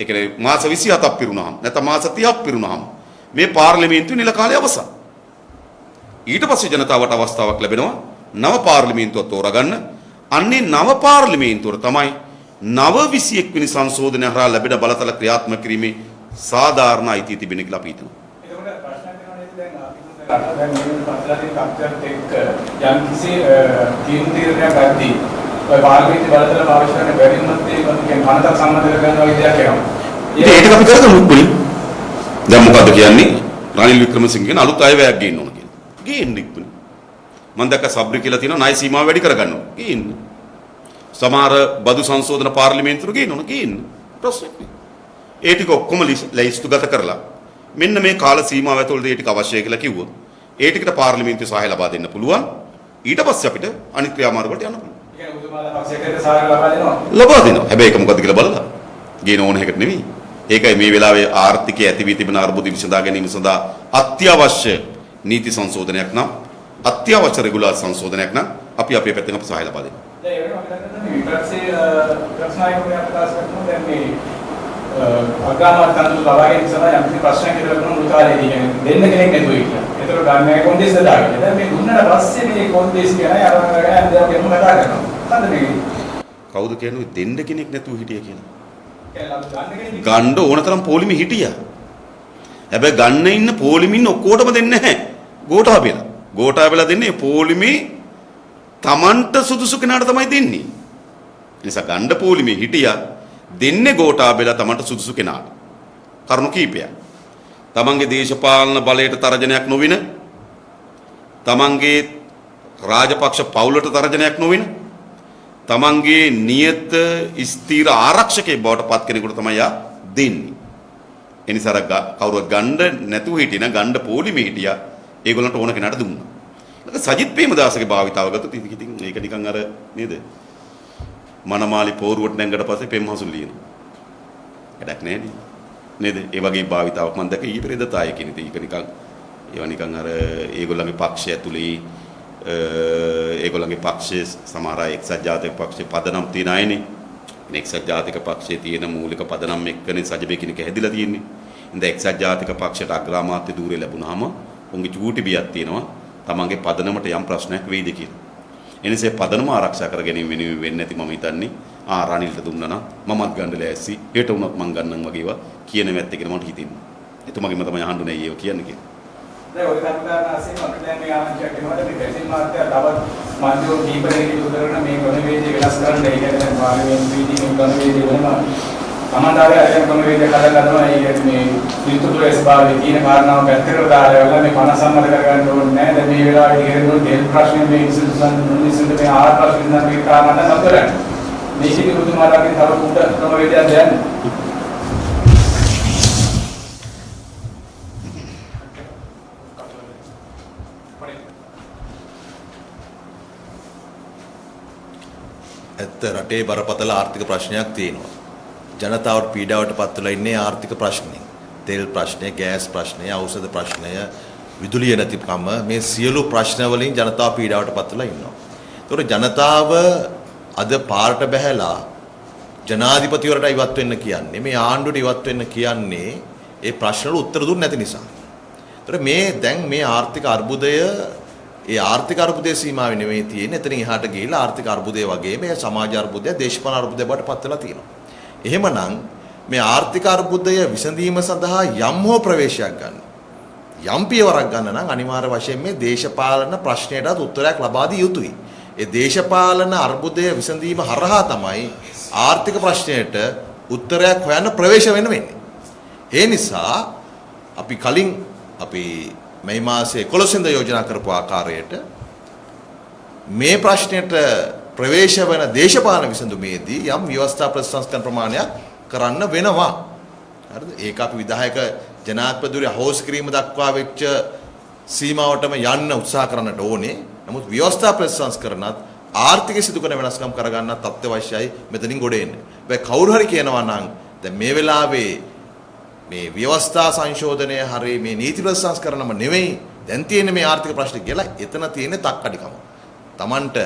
27ක් පිරුණාම නැත්නම් මාස 30ක් පිරුණාම මේ පාර්ලිමේන්තුවේ නිල කාලය අවසන්. ඊට පස්සේ ජනතාවට අවස්ථාවක් ලැබෙනවා නව පාර්ලිමේන්තුව තෝරාගන්න. අන්නේ නව පාර්ලිමේන්තුවට තමයි නව 21 වෙනි සංශෝධනය හරහා ලැබෙන බලතල ක්‍රියාත්මක කිරීමේ සාධාරණ අයිතිය තිබෙන කියලා අපි හිතනවා. එතකොට ප්‍රශ්නයක් වෙනවා නේද දැන් අපි දැන් මේ පස්ලාදී තත්ත්වයක් එක්ක යම් කිසි තීරණයක් ගද්දී ඔය පාර්ලිමේන්තු බලතල පාවිච්චි කරන බැරිමත් ඒ කියන්නේ මනසක් සම්බන්ධ කරගන්න වගේ දෙයක් එනවා. ඒක අපි කරගමු පුලි. දැන් මොකද්ද කියන්නේ? රනිල් වික්‍රමසිංහ කියන අලුත් අයවැයක් ගේන්න ඕන කියලා. ගේන්න ඉක්මන. මම දැක්ක සබ්රි කියලා තියෙනවා ණය සීමාව වැඩි කරගන්න ඕන. ගේන්න. සමහර බදු සංශෝධන පාර්ලිමේන්තුවට ගේන්න ඕන. ගේන්න. ප්‍රශ්නයක් නෑ. ඒ ටික ඔක්කොම ලයිස්තුගත කරලා මෙන්න මේ කාල සීමාව ඇතුළත ඒ ටික අවශ්‍යයි කියලා කිව්වොත් ඒ ටිකට පාර්ලිමේන්තුවේ සහාය ලබා දෙන්න පුළුවන්. ඊට පස්සේ අපිට අනිත් ක්‍රියාමාර්ග වලට යන්න පුළුවන්. ඒ කියන්නේ උතුමාලා පක්ෂයකට සහාය ලබා දෙනවා. ලබා දෙනවා. හැබැයි ඒක මොකද්ද කියලා බලලා. ගේන ඕන එකකට නෙවෙයි. ඒකයි මේ වෙලාවේ ආර්ථිකයේ ඇති වී තිබෙන අර්බුද විසඳා ගැනීම සඳහා අත්‍යවශ්‍ය නීති සංශෝධනයක් නම් අත්‍යවශ්‍ය රෙගුලාර් සංශෝධනයක් නම් අපි අපේ පැත්තෙන් අප සහාය ලබා දෙනවා. දැන් ඒ වෙනම අපි දන්නවා විපක්ෂයේ ප්‍රශ්නායකයන් ප්‍රකාශ කරනවා දැන් මේ අග්‍රාමාත්‍යන්තු ලබා ගැනීම සඳහා යම් කිසි ප්‍රශ්නයක් ඉදිරියට කරන උත්තරයේදී කියන්නේ දෙන්න කෙනෙක් නැතුව ඉන්නවා. ඒතර ගන්න කොන්දේස් දාගෙන. දැන් මේ දුන්නට පස්සේ මේ කොන්දේස් කියන අරගෙන යන දේවල් ගැන කතා කරනවා. හරිද මේ? කවුද කියන්නේ දෙන්න කෙනෙක් නැතුව හිටිය කියලා? ගන්න ඕන තරම් පොලිමි හිටියා. හැබැයි ගන්න ඉන්න පොලිමින් ඔක්කොටම දෙන්නේ නැහැ. ගෝඨාභයලා. ගෝඨාභයලා දෙන්නේ පොලිමි Tamanට සුදුසු කෙනාට තමයි දෙන්නේ. ඒ නිසා ගන්න පොලිමි හිටියා. දෙන්නේ ගෝඨාභයලා Tamanට සුදුසු කෙනාට. කරුණු කීපයක්. Tamanගේ දේශපාලන බලයට තරජනයක් නොවින, Tamanගේ රාජපක්ෂ පවුලට තරජනයක් නොවින, තමන්ගේ නියත ස්ථීර ආරක්ෂකයෙක් බවට පත් කෙනෙකුට තමයි යා දෙන්නේ. ඒ නිසා කවුරුත් ගන්න නැතුව හිටින ගන්න පොලිමේ හිටියා. ඒගොල්ලන්ට ඕන කෙනාට දුන්නා. ඒක සජිත් ප්‍රේමදාසගේ භාවිතාව ගත්තොත් ඉතින් ඒක නිකන් අර නේද? මනමාලි පෝරුවට නැංගට පස්සේ පෙම්හසුන් ලියනවා. වැඩක් නැහැ නේද? ඒ වගේ භාවිතාවක් මම දැක්ක ඊ පෙරේද තායකින් ඉතින් ඒක නිකන් ඒවා නිකන් අර ඒගොල්ලන්ගේ පක්ෂය ඇතුලේ ඒගොල්ලන්ගේ පක්ෂයේ සමහර අය එක්සත් ජාතික පක්ෂයේ පදනම් තියන අයනේ. එක්සත් ජාතික පක්ෂයේ තියෙන මූලික පදනම් එක්කනේ සජිබේ කෙනෙක් හැදිලා තියෙන්නේ. ඉතින් එක්සත් ජාතික පක්ෂයට අග්‍රාමාත්‍ය ධූරය ලැබුණාම උන්ගේ චූටි බියක් තියෙනවා. තමන්ගේ පදනමට යම් ප්‍රශ්නයක් වෙයිද කියලා. එනිසා පදනම ආරක්ෂා කර ගැනීම වෙනුවෙන් වෙන්නේ නැති මම හිතන්නේ රනිල්ට දුන්නා නම් මමත් ගන්න ලෑස්ති. හෙට වුණත් මං ගන්නම් වගේ ඒවා කියන මැත්ත කියලා මට හිතෙනවා. එතුමගෙම තමයි අහන්න නෑ ඒව කියන්නේ කියලා. දැන් ඔය කතාවනාසෙන් අපිට දැන් මේ ආරංචියක් එනවාද මේ බැසිල් මාත්‍ය තවත් මාධ්‍යෝ දීපදෙනෙක් උදරන මේ ක්‍රමවේදය වෙනස් කරන්න ඒ කියන්නේ දැන් පාර්ලිමේන්තු වීදිකේ ක්‍රමවේදය වෙනවා. සමාදාරය අධ්‍යයන ක්‍රමවේදය කඩලා ගන්නවා. ඒ කියන්නේ පිටුතුරේ ස්වභාවයේ තියෙන කාරණාව පැත්තකට දාලා මේ 50 සම්මත කරගන්න ඕනේ නෑ. දැන් මේ වෙලාවේ ඉගෙනගෙන දෙල් ප්‍රශ්නේ මේ ඉන්ස්ටිටියුෂන් මේ ආර් ප්‍රශ්න නම් මේ කාරණා නතරන්නේ. මේකේ පුදුමාකාරී තව කුඩ ක්‍රමවේදයක් දැන් ඇත්ත රටේ බරපතල ආර්ථික ප්‍රශ්නයක් තියෙනවා. ජනතාවට පීඩාවට පත් වෙලා ඉන්නේ ආර්ථික ප්‍රශ්නේ. තෙල් ප්‍රශ්නේ, ගෑස් ප්‍රශ්නේ, ඖෂධ ප්‍රශ්නය, විදුලිය නැතිකම මේ සියලු ප්‍රශ්න වලින් ජනතාව පීඩාවට පත් වෙලා ඉන්නවා. ඒතකොට ජනතාව අද පාරට බැහැලා ජනාධිපතිවරට ඉවත් වෙන්න කියන්නේ මේ ආණ්ඩුවට ඉවත් වෙන්න කියන්නේ ඒ ප්‍රශ්න වල උත්තර දුන්නේ නැති නිසා. ඒතකොට මේ දැන් මේ ආර්ථික අර්බුදය ඒ ආර්ථික අර්බුදයේ සීමාවෙ නෙවෙයි තියෙන්නේ. එතනින් එහාට ගිහිලා ආර්ථික අර්බුදය වගේම මේ සමාජ අර්බුදය, දේශපාලන අර්බුදය බවට පත් වෙලා තියෙනවා. එහෙමනම් මේ ආර්ථික අර්බුදය විසඳීම සඳහා යම් හෝ ප්‍රවේශයක් ගන්න. යම් පියවරක් ගන්න නම් අනිවාර්ය වශයෙන් මේ දේශපාලන ප්‍රශ්නයටත් උත්තරයක් ලබා දිය යුතුයි. ඒ දේශපාලන අර්බුදය විසඳීම හරහා තමයි ආර්ථික ප්‍රශ්නයට උත්තරයක් හොයන්න ප්‍රවේශ වෙන්න වෙන්නේ. ඒ නිසා අපි කලින් මේ මාසේ 11 වෙනිදා යෝජනා කරපු ආකාරයට මේ ප්‍රශ්නෙට ප්‍රවේශ වෙන දේශපාලන විසඳුමේදී යම් ව්‍යවස්ථා ප්‍රතිසංස්කරණ ප්‍රමාණයක් කරන්න වෙනවා. හරිද? ඒක අපි විධායක ජනාධිපතිවරයා හොස් කිරීම දක්වා වෙච්ච සීමාවටම යන්න උත්සාහ කරන්නට ඕනේ. නමුත් ව්‍යවස්ථා ප්‍රතිසංස්කරණත් ආර්ථික සිදු කරන වෙනස්කම් කරගන්නත් අත්‍යවශ්‍යයි මෙතනින් ගොඩ එන්න. හැබැයි කවුරු හරි කියනවා නම් දැන් මේ වෙලාවේ මේ ව්‍යවස්ථා සංශෝධනය හරි මේ නීති ප්‍රතිසංස්කරණම නෙවෙයි දැන් තියෙන මේ ආර්ථික ප්‍රශ්න කියලා එතන තියෙන තක්කඩිකම. Tamanට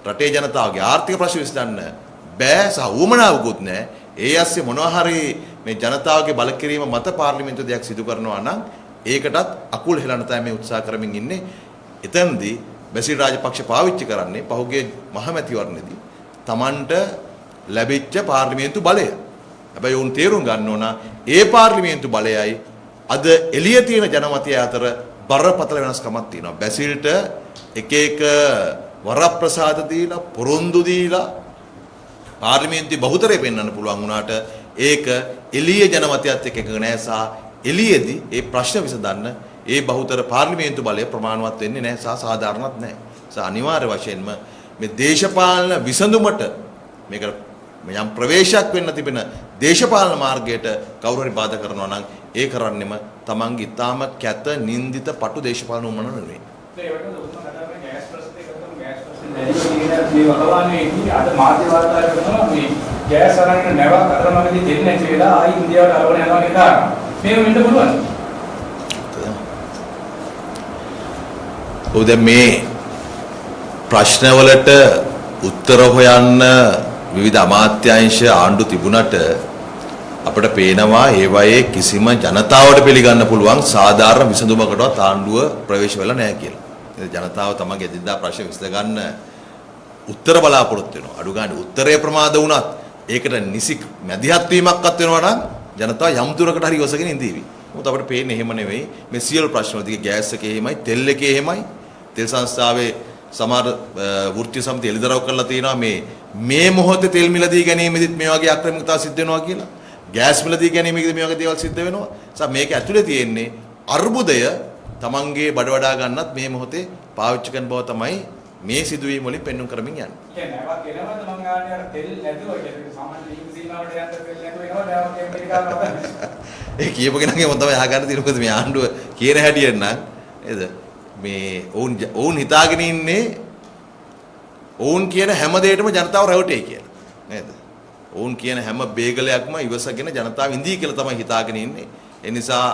රටේ ජනතාවගේ ආර්ථික ප්‍රශ්න විසඳන්න බෑ සහ උවමනාවකුත් නැහැ. ඒ ඇස්සේ මොනවා හරි මේ ජනතාවගේ බලකිරීම මත පාර්ලිමේන්තුව දෙයක් සිදු කරනවා නම් ඒකටත් අකුල් හෙලන්න තමයි මේ උත්සාහ කරමින් ඉන්නේ. එතනදී බැසිල් රාජපක්ෂ පාවිච්චි කරන්නේ පහුගිය මහමැතිවරණයේදී Tamanට ලැබිච්ච පාර්ලිමේන්තු බලය. හැබැයි උන් තේරුම් ගන්න ඕන ඒ පාර්ලිමේන්තු බලයයි අද එළිය තියෙන ජනමතය අතර බරපතල වෙනස්කමක් තියෙනවා. බැසිල්ට එක වරප්‍රසාද දීලා පොරොන්දු දීලා පාර්ලිමේන්තුවේ බහුතරය පෙන්වන්න පුළුවන් වුණාට ඒක එළිය ජනමතයත් එක්ක එකඟ නැහැ සහ එළියේදී ඒ ප්‍රශ්න විසඳන්න ඒ බහුතර පාර්ලිමේන්තු බලය ප්‍රමාණවත් වෙන්නේ නැහැ සහ සාධාරණත් නැහැ. අනිවාර්ය වශයෙන්ම මේ දේශපාලන විසඳුමට මේකට යම් ප්‍රවේශයක් වෙන්න තිබෙන දේශපාලන මාර්ගයට කවුරු හරි බාධා කරනවා නම් ඒ කරන්නෙම තමන්ගේ ඉතාම කැත නින්දිත පටු දේශපාලන උමන නෙවෙයි. ඒ වගේම උතුම් කතාවේ ගෑස් ප්‍රශ්නේ කරන ගෑස් ප්‍රශ්නේ මේ වකවානුවේදී අද මාධ්‍ය වාර්තා කරනවා මේ ගෑස් අරගෙන නැවක් අතරමඟදී දෙන්නේ නැති වෙලා ආයි ඉන්දියාවට අරගෙන යනවා කියන කාරණා. මේක වෙන්න පුළුවන්. දැන් මේ ප්‍රශ්නවලට උත්තර හොයන්න විවිධ අමාත්‍යාංශ ආණ්ඩු තිබුණට අපිට පේනවා ඒවායේ කිසිම ජනතාවට පිළිගන්න පුළුවන් සාධාරණ විසඳුමකටවත් ආණ්ඩුව ප්‍රවේශ වෙලා නැහැ කියලා. ජනතාව තමගේ එදිනදා ප්‍රශ්න විසඳ ගන්න උත්තර බලාපොරොත්තු වෙනවා. අඩු ගන්න උත්තරේ ප්‍රමාද වුණත් ඒකට නිසි මැදිහත් වීමක්වත් වෙනවා නම් ජනතාව යම් දුරකට හරි ඉවසගෙන ඉඳීවි. මොකද අපිට පේන්නේ එහෙම නෙවෙයි. මේ සියලු ප්‍රශ්න වලදී ගෑස් එකේ එහෙමයි, තෙල් එකේ එහෙමයි. තෙල් සංස්ථාවේ සමහර වෘත්තීය සමිති එළිදරව් කරලා තියෙනවා මේ මොහොතේ තෙල් මිලදී ගැනීමෙදිත් මේ වගේ අක්‍රමිකතා සිද්ධ වෙනවා කියලා. ගෑස් මිලදී ගැනීමෙදිත් මේ වගේ දේවල් සිද්ධ වෙනවා. මේක ඇතුලේ තියෙන්නේ අර්බුදය තමන්ගේ බඩ වඩා ගන්නත් මේ මොහොතේ පාවිච්චි කරන බව තමයි මේ සිදුවීම් වලින් පෙන්වන්න කරමින් යන්නේ. කියන්නේ නැවක් එනවද මං ආන්නේ අර තෙල් නැතුව කියන්නේ සාමාන්‍ය දීප සීමාවට යන්න තෙල් නැතුව එනවා නැවක් ඇමරිකාවට. ඒ කියපු කෙනාගේ මොකද තමයි අහගන්න තියෙන්නේ. මොකද මේ ආණ්ඩුව කියන හැටියෙන් නම් නේද? මේ ඔවුන් හිතාගෙන ඉන්නේ ඔවුන් කියන හැම දෙයකටම ජනතාව රැවටෙයි කියලා නේද? ඔවුන් කියන හැම බේගලයක්ම ඉවසගෙන ජනතාව ඉඳී කියලා තමයි හිතාගෙන ඉන්නේ. ඒ නිසා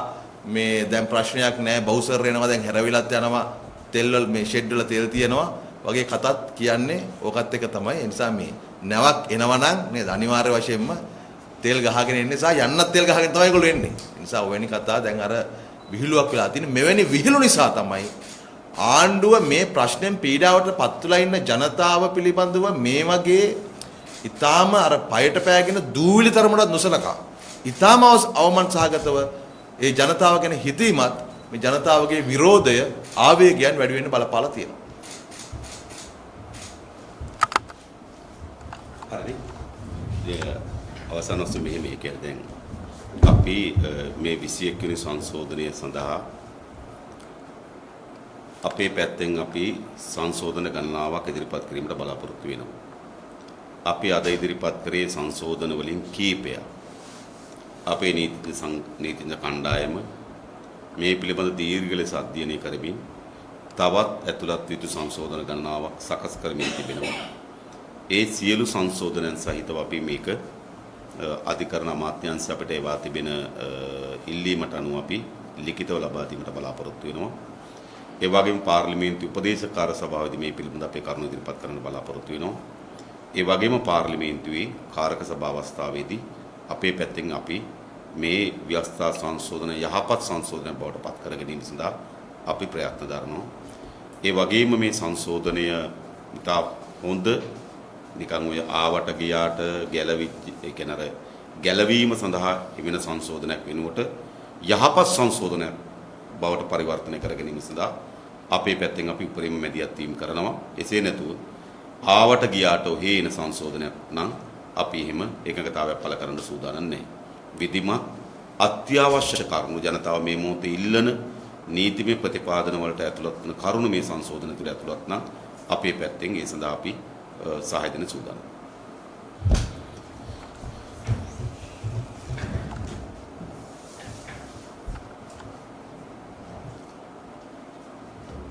මේ දැන් ප්‍රශ්නයක් නැහැ බහුසර් වෙනවා දැන් හැරවිලත් යනවා තෙල් වල මේ ෂෙඩ් වල තෙල් තියෙනවා වගේ කතාත් කියන්නේ ඕකත් එක තමයි. ඒ නිසා මේ නැවක් එනවා නම් නේද අනිවාර්ය වශයෙන්ම තෙල් ගහගෙන එන්නේ නිසා යන්නත් තෙල් ගහගෙන තමයි ඒගොල්ලෝ එන්නේ. ඒ නිසා ඔවැනි කතා දැන් අර විහිළුවක් වෙලා තියෙන මෙවැනි විහිළු නිසා තමයි ආණ්ඩුව මේ ප්‍රශ්නෙන් පීඩාවට පත් වෙලා ඉන්න ජනතාව පිළිබඳව මේ වගේ ඊටාම අර පයට පෑගෙන දූවිලි තරමට නොසලකා ඊටාම අවමන් සහගතව ඒ ජනතාව ගැන හිතීමත් මේ ජනතාවගේ විරෝධය ආවේගයන් වැඩි වෙන්න බලපාලා තියෙනවා. හරි. අවසන් ඔස්සේ මෙහෙම කියන්නේ දැන් අපි මේ 21 වෙනි සංශෝධනය සඳහා අපේ පැත්තෙන් අපි සංශෝධන ගණනාවක් ඉදිරිපත් කිරීමට බලාපොරොත්තු වෙනවා. අපි අද ඉදිරිපත් කරේ සංශෝධන වලින් කීපයක්. අපේ නීතිඥ කණ්ඩායම මේ පිළිබඳ දීර්ඝ ලෙස අධ්‍යයනය කරමින් තවත් ඇතුළත් යුතු සංශෝධන ගණනාවක් සකස් කරමින් තිබෙනවා. ඒ සියලු සංශෝධනයන් සහිතව අපි මේක අධිකරණ අමාත්‍යාංශ අපිට ඒවා තිබෙන ඉල්ලීමට අනුව අපි ලිඛිතව ලබා දීමට බලාපොරොත්තු වෙනවා. ඒ වගේම පාර්ලිමේන්තු උපදේශක කාර්ය සභාවේදී මේ පිළිබඳ අපේ කරුණු ඉදිරිපත් කරන්න බලාපොරොත්තු වෙනවා. ඒ වගේම පාර්ලිමේන්තුවේ කාරක සභාව අවස්ථාවේදී අපේ පැත්තෙන් අපි මේ ව්‍යවස්ථා සංශෝධන යහපත් සංශෝධනයක් බවට පත් කර ගැනීම සඳහා අපි ප්‍රයත්න දරනවා. ඒ වගේම මේ සංශෝධනය ඉතා හොඳ නිකන් ඔය ආවට ගියාට ගැලවිච්ච ඒ කියන්නේ අර ගැලවීම සඳහා වෙන සංශෝධනයක් වෙනුවට යහපත් සංශෝධනයක් බවට පරිවර්තනය කර ගැනීම සඳහා අපේ පැත්තෙන් අපි උපරිම මැදිහත් වීම කරනවා. එසේ නැතුව ආවට ගියාට ඔහේ එන සංශෝධනයක් නම් අපි එහෙම එකඟතාවයක් පළ කරන්න සූදානම් නැහැ. විධිමත් අත්‍යවශ්‍ය කරුණු ජනතාව මේ මොහොතේ ඉල්ලන නීතිමය ප්‍රතිපාදන වලට ඇතුළත් වන කරුණු මේ සංශෝධන තුළ ඇතුළත් නම් අපේ පැත්තෙන් ඒ සඳහා අපි සහාය දෙන්න සූදානම්.